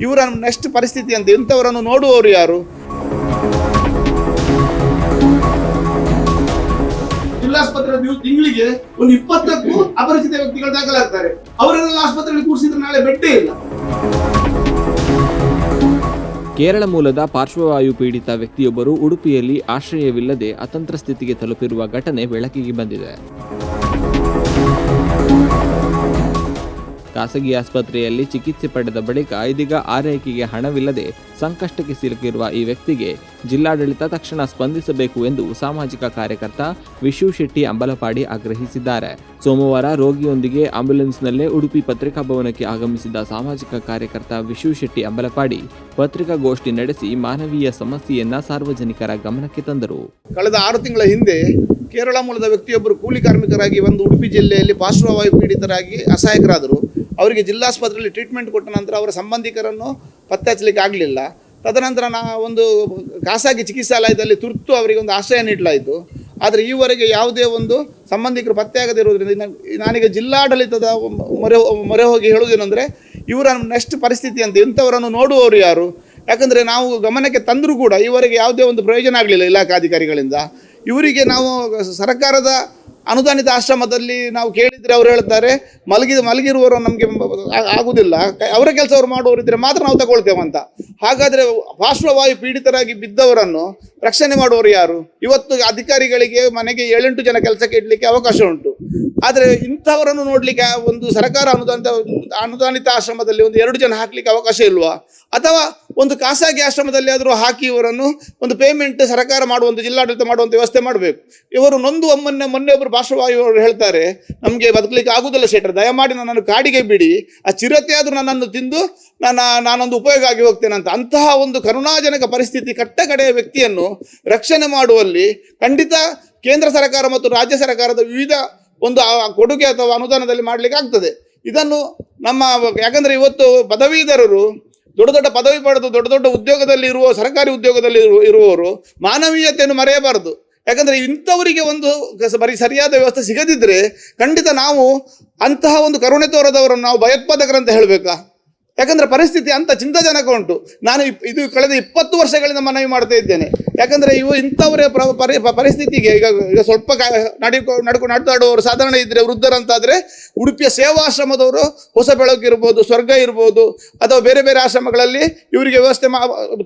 ಇವರ ನೆಕ್ಸ್ಟ್ ಪರಿಸ್ಥಿತಿ ಅಂತ ಇಂಥವರನ್ನು ನೋಡುವವರು ಯಾರು? ಜಿಲ್ಲಾಸ್ಪತ್ರೆ ತಿಂಗಳಿಗೆ ಒಂದು 20ಕ್ಕೂ ಅಪರಿಚಿತ ವ್ಯಕ್ತಿಗಳು ದಾಖಲಾಗ್ತಾರೆ. ಅವರೆಲ್ಲ ಆಸ್ಪತ್ರೆಯಲ್ಲಿ ಕೂರಿಸಿದ್ರೆ ನಾಳೆ ಬೆಡ್ಡೇ ಇಲ್ಲ. ಕೇರಳ ಮೂಲದ ಪಾರ್ಶ್ವವಾಯು ಪೀಡಿತ ವ್ಯಕ್ತಿಯೊಬ್ಬರು ಉಡುಪಿಯಲ್ಲಿ ಆಶ್ರಯವಿಲ್ಲದೆ ಅತಂತ್ರ ಸ್ಥಿತಿಗೆ ತಲುಪಿರುವ ಘಟನೆ ಬೆಳಕಿಗೆ ಬಂದಿದೆ. ಖಾಸಗಿ ಆಸ್ಪತ್ರೆಯಲ್ಲಿ ಚಿಕಿತ್ಸೆ ಪಡೆದ ಬಳಿಕ ಇದೀಗ ಆರೈಕೆಗೆ ಹಣವಿಲ್ಲದೆ ಸಂಕಷ್ಟಕ್ಕೆ ಸಿಲುಕಿರುವ ಈ ವ್ಯಕ್ತಿಗೆ ಜಿಲ್ಲಾಡಳಿತ ತಕ್ಷಣ ಸ್ಪಂದಿಸಬೇಕು ಎಂದು ಸಾಮಾಜಿಕ ಕಾರ್ಯಕರ್ತ ವಿಶು ಶೆಟ್ಟಿ ಅಂಬಲಪಾಡಿ ಆಗ್ರಹಿಸಿದ್ದಾರೆ. ಸೋಮವಾರ ರೋಗಿಯೊಂದಿಗೆ ಆಂಬ್ಯುಲೆನ್ಸ್ನಲ್ಲೇ ಉಡುಪಿ ಪತ್ರಿಕಾ ಭವನಕ್ಕೆ ಆಗಮಿಸಿದ ಸಾಮಾಜಿಕ ಕಾರ್ಯಕರ್ತ ವಿಶು ಶೆಟ್ಟಿ ಅಂಬಲಪಾಡಿ ಪತ್ರಿಕಾಗೋಷ್ಠಿ ನಡೆಸಿ ಮಾನವೀಯ ಸಮಸ್ಯೆಯನ್ನ ಸಾರ್ವಜನಿಕರ ಗಮನಕ್ಕೆ ತಂದರು. ಕಳೆದ 6 ತಿಂಗಳ ಹಿಂದೆ ಕೇರಳ ಮೂಲದ ವ್ಯಕ್ತಿಯೊಬ್ಬರು ಕೂಲಿ ಕಾರ್ಮಿಕರಾಗಿ ಒಂದು ಉಡುಪಿ ಜಿಲ್ಲೆಯಲ್ಲಿ ಪಾರ್ಶ್ವವಾಯು ಪೀಡಿತರಾಗಿ ಅಸಹಾಯಕರಾದರು. ಅವರಿಗೆ ಜಿಲ್ಲಾಸ್ಪತ್ರೆಯಲ್ಲಿ ಟ್ರೀಟ್ಮೆಂಟ್ ಕೊಟ್ಟ ನಂತರ ಅವರ ಸಂಬಂಧಿಕರನ್ನು ಪತ್ತೆ ಹಚ್ಚಲಿಕ್ಕೆ ಆಗಲಿಲ್ಲ. ತದನಂತರ ಒಂದು ಖಾಸಗಿ ಚಿಕಿತ್ಸಾಲಯದಲ್ಲಿ ತುರ್ತು ಅವರಿಗೆ ಒಂದು ಆಶ್ರಯ ನೀಡಲಾಯಿತು. ಆದರೆ ಈವರೆಗೆ ಯಾವುದೇ ಒಂದು ಸಂಬಂಧಿಕರು ಪತ್ತೆಯಾಗದಿರುವುದರಿಂದ ನಾನೀಗ ಜಿಲ್ಲಾಡಳಿತದ ಮೊರೆ ಹೋಗಿ ಹೇಳುವುದೇನೆಂದರೆ, ಇವರ ನೆಕ್ಸ್ಟ್ ಪರಿಸ್ಥಿತಿ ಅಂತ ಇಂಥವರನ್ನು ನೋಡುವವರು ಯಾರು? ಯಾಕಂದರೆ ನಾವು ಗಮನಕ್ಕೆ ತಂದರೂ ಕೂಡ ಈವರೆಗೆ ಯಾವುದೇ ಒಂದು ಪ್ರಯೋಜನ ಆಗಲಿಲ್ಲ ಇಲಾಖಾಧಿಕಾರಿಗಳಿಂದ. ಇವರಿಗೆ ನಾವು ಸರ್ಕಾರದ ಅನುದಾನಿತ ಆಶ್ರಮದಲ್ಲಿ ನಾವು ಕೇಳಿದರೆ ಅವರು ಹೇಳ್ತಾರೆ ಮಲಗಿರುವವರು ನಮಗೆ ಆಗುವುದಿಲ್ಲ, ಅವರ ಕೆಲಸ ಅವರು ಮಾಡುವವರಿದ್ದರೆ ಮಾತ್ರ ನಾವು ತಗೊಳ್ತೇವೆ ಅಂತ. ಹಾಗಾದರೆ ಪಾರ್ಶ್ವವಾಯು ಪೀಡಿತರಾಗಿ ಬಿದ್ದವರನ್ನು ರಕ್ಷಣೆ ಮಾಡುವವರು ಯಾರು? ಇವತ್ತು ಅಧಿಕಾರಿಗಳಿಗೆ ಮನೆಗೆ 7-8 ಜನ ಕೆಲಸಕ್ಕೆ ಇಡಲಿಕ್ಕೆ ಅವಕಾಶ ಉಂಟು. ಆದರೆ ಇಂಥವರನ್ನು ನೋಡಲಿಕ್ಕೆ ಒಂದು ಸರ್ಕಾರ ಅನುದಾನಿತ ಆಶ್ರಮದಲ್ಲಿ ಒಂದು 2 ಜನ ಹಾಕಲಿಕ್ಕೆ ಅವಕಾಶ ಇಲ್ವಾ? ಅಥವಾ ಒಂದು ಖಾಸಗಿ ಆಶ್ರಮದಲ್ಲಿ ಆದರೂ ಹಾಕಿ ಇವರನ್ನು ಒಂದು ಪೇಮೆಂಟ್ ಸರ್ಕಾರ ಮಾಡುವಂಥ ಜಿಲ್ಲಾಡಳಿತ ಮಾಡುವಂಥ ವ್ಯವಸ್ಥೆ ಮಾಡಬೇಕು. ಇವರು ನೊಂದು ಮೊನ್ನೆ ಒಬ್ಬರು ಪಾರ್ಶ್ವವಾಯು ಅವರು ಹೇಳ್ತಾರೆ, ನಮಗೆ ಬದುಕಲಿಕ್ಕೆ ಆಗುವುದಿಲ್ಲ ಶೆಟ್ಟರ್, ದಯಮಾಡಿ ನನ್ನನ್ನು ಕಾಡಿಗೆ ಬಿಡಿ, ಆ ಚಿರತೆ ಆದರೂ ನನ್ನನ್ನು ತಿಂದು ನಾನೊಂದು ಉಪಯೋಗ ಆಗಿ ಹೋಗ್ತೇನೆ ಅಂತ. ಅಂತಹ ಒಂದು ಕರುಣಾಜನಕ ಪರಿಸ್ಥಿತಿ ಕಟ್ಟಕಡೆಯ ವ್ಯಕ್ತಿಯನ್ನು ರಕ್ಷಣೆ ಮಾಡುವಲ್ಲಿ ಖಂಡಿತ ಕೇಂದ್ರ ಸರ್ಕಾರ ಮತ್ತು ರಾಜ್ಯ ಸರ್ಕಾರದ ವಿವಿಧ ಒಂದು ಕೊಡುಗೆ ಅಥವಾ ಅನುದಾನದಲ್ಲಿ ಮಾಡಲಿಕ್ಕೆ ಆಗ್ತದೆ. ಇದನ್ನು ಯಾಕಂದರೆ ಇವತ್ತು ಪದವೀಧರರು ದೊಡ್ಡ ದೊಡ್ಡ ಪದವಿ ಪಡೆದು ದೊಡ್ಡ ದೊಡ್ಡ ಉದ್ಯೋಗದಲ್ಲಿ ಸರ್ಕಾರಿ ಉದ್ಯೋಗದಲ್ಲಿ ಇರುವವರು ಮಾನವೀಯತೆಯನ್ನು ಮರೆಯಬಾರದು. ಯಾಕಂದರೆ ಇಂಥವರಿಗೆ ಒಂದು ಸರಿಯಾದ ವ್ಯವಸ್ಥೆ ಸಿಗದಿದ್ದರೆ ಖಂಡಿತ ನಾವು ಅಂತಹ ಒಂದು ಕರುಣೆ ತೋರದವರನ್ನು ನಾವು ಭಯೋತ್ಪಾದಕರಂತ ಹೇಳಬೇಕಾ? ಯಾಕಂದರೆ ಪರಿಸ್ಥಿತಿ ಅಂಥ ಚಿಂತಾಜನಕ ಉಂಟು. ನಾನು ಇದು ಕಳೆದ 20 ವರ್ಷಗಳಿಂದ ಮನವಿ ಮಾಡ್ತಾ ಇದ್ದೇನೆ. ಯಾಕಂದರೆ ಇಂಥವರೇ ಪರಿಸ್ಥಿತಿಗೆ ಈಗ ಸ್ವಲ್ಪ ನಡ್ದಾಡುವವರು ಸಾಧಾರಣ ಇದ್ದರೆ ವೃದ್ಧರಂತಾದರೆ ಉಡುಪಿಯ ಸೇವಾಶ್ರಮದವರು ಹೊಸ ಬೆಳಕು ಇರ್ಬೋದು, ಸ್ವರ್ಗ ಇರ್ಬೋದು, ಅಥವಾ ಬೇರೆ ಬೇರೆ ಆಶ್ರಮಗಳಲ್ಲಿ ಇವರಿಗೆ ವ್ಯವಸ್ಥೆ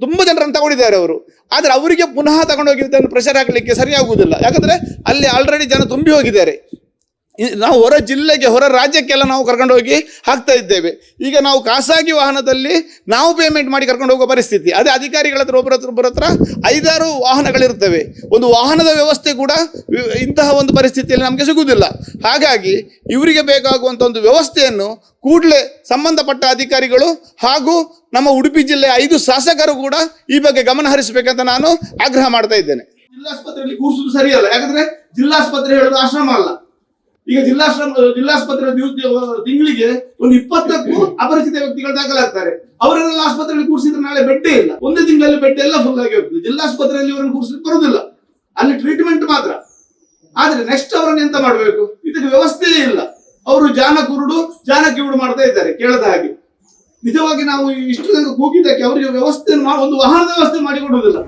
ತುಂಬ ಜನರನ್ನು ತಗೊಂಡಿದ್ದಾರೆ ಅವರು. ಆದರೆ ಅವರಿಗೆ ಪುನಃ ತಗೊಂಡೋಗಿ ಇದನ್ನು ಪ್ರೆಷರ್ ಹಾಕಲಿಕ್ಕೆ ಸರಿಯಾಗುವುದಿಲ್ಲ. ಯಾಕಂದರೆ ಅಲ್ಲಿ ಆಲ್ರೆಡಿ ಜನ ತುಂಬಿ ಹೋಗಿದ್ದಾರೆ. ನಾವು ಹೊರ ಜಿಲ್ಲೆಗೆ ಹೊರ ರಾಜ್ಯಕ್ಕೆಲ್ಲ ನಾವು ಕರ್ಕೊಂಡು ಹೋಗಿ ಹಾಕ್ತಾ ಇದ್ದೇವೆ. ಈಗ ನಾವು ಖಾಸಗಿ ವಾಹನದಲ್ಲಿ ನಾವು ಪೇಮೆಂಟ್ ಮಾಡಿ ಕರ್ಕೊಂಡು ಹೋಗೋ ಪರಿಸ್ಥಿತಿ. ಅದೇ ಅಧಿಕಾರಿಗಳ ಹತ್ರ ಒಬ್ಬರ ಹತ್ರ 5-6 ವಾಹನಗಳಿರ್ತವೆ. ಒಂದು ವಾಹನದ ವ್ಯವಸ್ಥೆ ಕೂಡ ಇಂತಹ ಒಂದು ಪರಿಸ್ಥಿತಿಯಲ್ಲಿ ನಮಗೆ ಸಿಗುವುದಿಲ್ಲ. ಹಾಗಾಗಿ ಇವರಿಗೆ ಬೇಕಾಗುವಂಥ ಒಂದು ವ್ಯವಸ್ಥೆಯನ್ನು ಕೂಡಲೇ ಸಂಬಂಧಪಟ್ಟ ಅಧಿಕಾರಿಗಳು ಹಾಗೂ ನಮ್ಮ ಉಡುಪಿ ಜಿಲ್ಲೆಯ 5 ಶಾಸಕರು ಕೂಡ ಈ ಬಗ್ಗೆ ಗಮನ ಹರಿಸಬೇಕಂತ ನಾನು ಆಗ್ರಹ ಮಾಡ್ತಾ ಇದ್ದೇನೆ. ಜಿಲ್ಲಾಸ್ಪತ್ರೆಯಲ್ಲಿ ಕೂರಿಸುವುದು ಸರಿಯಲ್ಲ. ಯಾಕಂದ್ರೆ ಜಿಲ್ಲಾಸ್ಪತ್ರೆ ಹೇಳೋದು ಆಶ್ರಮ ಅಲ್ಲ. ಈಗ ಜಿಲ್ಲಾಸ್ಪತ್ರೆ ತಿಂಗಳಿಗೆ ಒಂದು 20ಕ್ಕೂ ಅಪರಿಚಿತ ವ್ಯಕ್ತಿಗಳು ದಾಖಲಾಗ್ತಾರೆ. ಅವರೆಲ್ಲ ಆಸ್ಪತ್ರೆಯಲ್ಲಿ ಕೂರಿಸಿದ್ರೆ ನಾಳೆ ಬೆಡ್ಡೇ ಇಲ್ಲ. ಒಂದೇ ತಿಂಗಳಲ್ಲಿ ಬೆಡ್ ಎಲ್ಲ ಫುಲ್ ಆಗಿ ಹೋಗ್ತದೆ. ಜಿಲ್ಲಾಸ್ಪತ್ರೆಯಲ್ಲಿ ಇವರನ್ನು ಕೂರಿಸಲಿಕ್ಕೆ ಬರುವುದಿಲ್ಲ, ಅಲ್ಲಿ ಟ್ರೀಟ್ಮೆಂಟ್ ಮಾತ್ರ. ಆದ್ರೆ ನೆಕ್ಸ್ಟ್ ಅವರನ್ನು ಎಂತ ಮಾಡಬೇಕು? ಇದಕ್ಕೆ ವ್ಯವಸ್ಥೆಯೇ ಇಲ್ಲ. ಅವರು ಜಾನ ಕಿವುಡು ಮಾಡ್ತಾ ಇದ್ದಾರೆ ಕೇಳದ ಹಾಗೆ. ನಿಜವಾಗಿ ನಾವು ಇಷ್ಟು ಕೂಗಿದ್ದಕ್ಕೆ ಅವರಿಗೆ ವ್ಯವಸ್ಥೆ ಒಂದು ವಾಹನದ ವ್ಯವಸ್ಥೆ ಮಾಡಿಕೊಡುವುದಿಲ್ಲ.